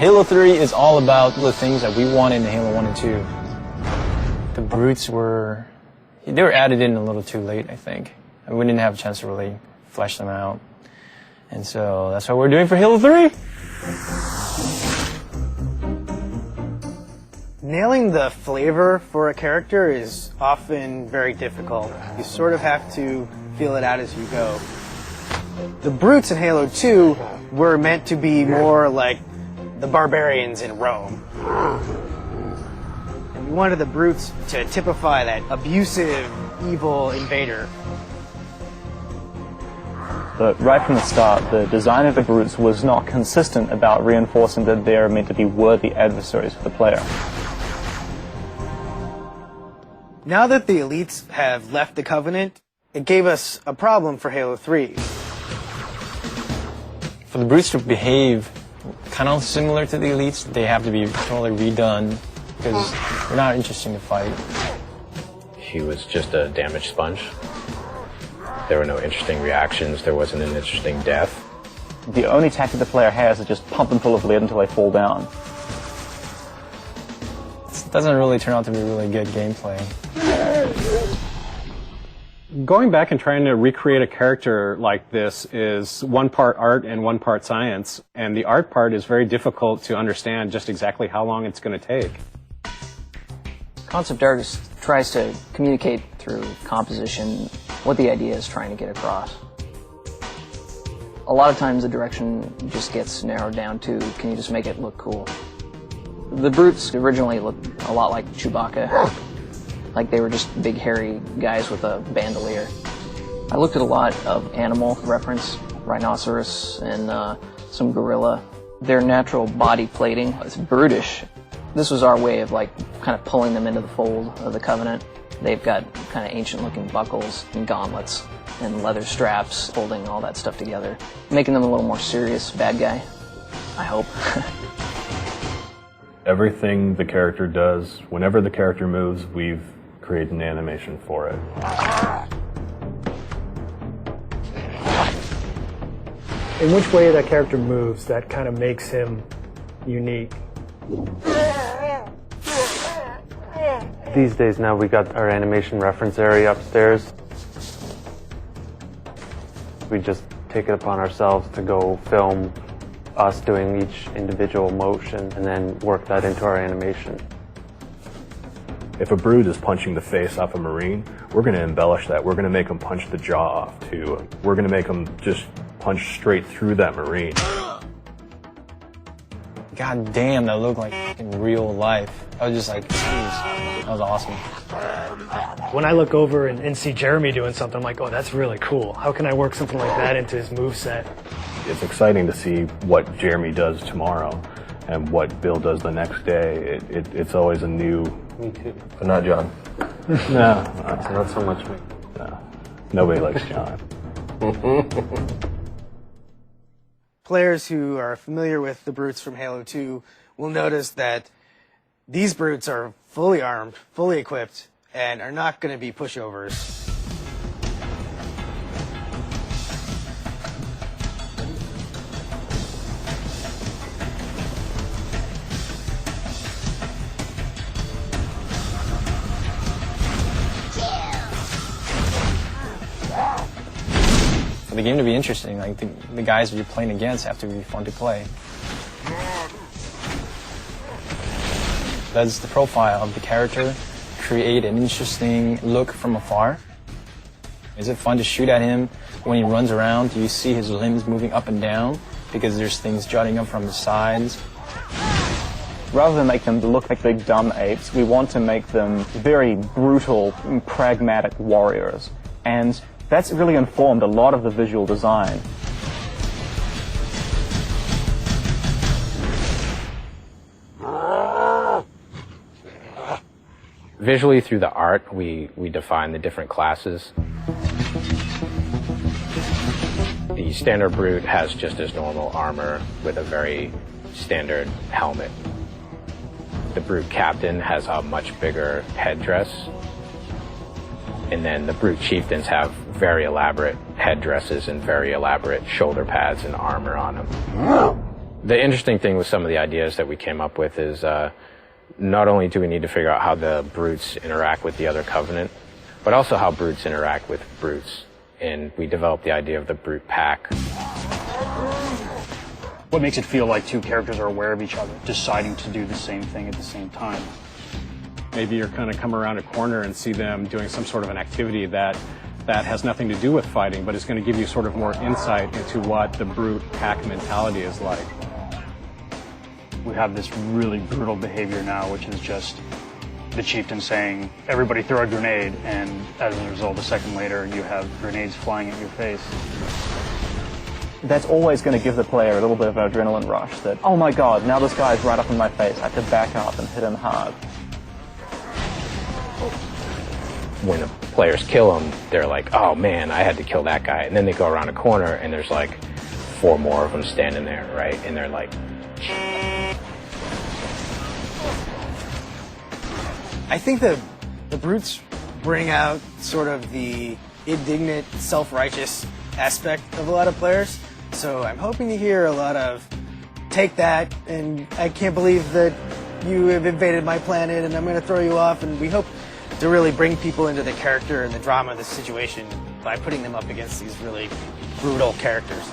Halo 3 is all about the things that we wanted in Halo 1 and 2. The brutes were added in a little too late, I think. And we didn't have a chance to really flesh them out. And so that's what we're doing for Halo 3. Nailing the flavor for a character is often very difficult. You sort of have to feel it out as you go. The brutes in Halo 2 were meant to be more like the barbarians in Rome. And we wanted the brutes to typify that abusive, evil invader. But right from the start, the design of the brutes was not consistent about reinforcing that they're meant to be worthy adversaries for the player. Now that the elites have left the Covenant, it gave us a problem for Halo 3. For the brutes to behave kind of similar to the elites, they have to be totally redone because they're not interesting to fight. He was just a damage sponge. There were no interesting reactions. There wasn't an interesting death. The only tactic the player has is just pump them full of lead until they fall down. It doesn't really turn out to be really good gameplay. Going back and trying to recreate a character like this is one part art and one part science, and the art part is very difficult to understand just exactly how long it's going to take. Concept art tries to communicate through composition what the idea is trying to get across. A lot of times the direction just gets narrowed down to, can you just make it look cool? The brutes originally looked a lot like Chewbacca. Like they were just big hairy guys with a bandolier. I looked at a lot of animal reference, rhinoceros and some gorilla. Their natural body plating is brutish. This was our way of like kind of pulling them into the fold of the Covenant. They've got kind of ancient looking buckles and gauntlets and leather straps holding all that stuff together, making them a little more serious bad guy, I hope. Everything the character does, whenever the character moves, we've created an animation for it. In which way that character moves, that kind of makes him unique. These days now we got our animation reference area upstairs. We just take it upon ourselves to go film us doing each individual motion and then work that into our animation. If a brute is punching the face off a Marine, we're going to embellish that. We're going to make them punch the jaw off too. We're going to make them just punch straight through that Marine. God damn, that looked like in real life. I was just like, jeez, that was awesome. When I look over and see Jeremy doing something, I'm like, oh, that's really cool. How can I work something like that into his moveset? It's exciting to see what Jeremy does tomorrow and what Bill does the next day. It's always a new... Me too. But not John. No. Not so much me. No. Nobody likes John. Players who are familiar with the brutes from Halo 2 will notice that these brutes are fully armed, fully equipped, and are not going to be pushovers. For the game to be interesting, like the guys that you're playing against have to be fun to play. That's the profile of the character. Create an interesting look from afar. Is it fun to shoot at him when he runs around? Do you see his limbs moving up and down because there's things jutting up from the sides? Rather than make them look like big dumb apes, we want to make them very brutal, pragmatic warriors. And that's really informed a lot of the visual design. Visually, through the art, we define the different classes. The standard brute has just his normal armor with a very standard helmet. The brute captain has a much bigger headdress. And then the brute chieftains have very elaborate headdresses and very elaborate shoulder pads and armor on them. The interesting thing with some of the ideas that we came up with is not only do we need to figure out how the brutes interact with the other Covenant, but also how brutes interact with brutes. And we developed the idea of the brute pack. What makes it feel like two characters are aware of each other, deciding to do the same thing at the same time? Maybe you're going to come around a corner and see them doing some sort of an activity that has nothing to do with fighting, but it's going to give you sort of more insight into what the brute pack mentality is like. We have this really brutal behavior now, which is just the chieftain saying, everybody throw a grenade, and as a result, a second later, you have grenades flying at your face. That's always going to give the player a little bit of an adrenaline rush that, oh my god, now this guy's right up in my face, I have to back up and hit him hard. When the players kill him, they're like, oh man, I had to kill that guy. And then they go around a corner and there's like 4 more of them standing there, right? And they're like... I think the brutes bring out sort of the indignant, self-righteous aspect of a lot of players. So I'm hoping to hear a lot of, take that, and I can't believe that you have invaded my planet and I'm going to throw you off. And we hope to really bring people into the character and the drama of the situation by putting them up against these really brutal characters.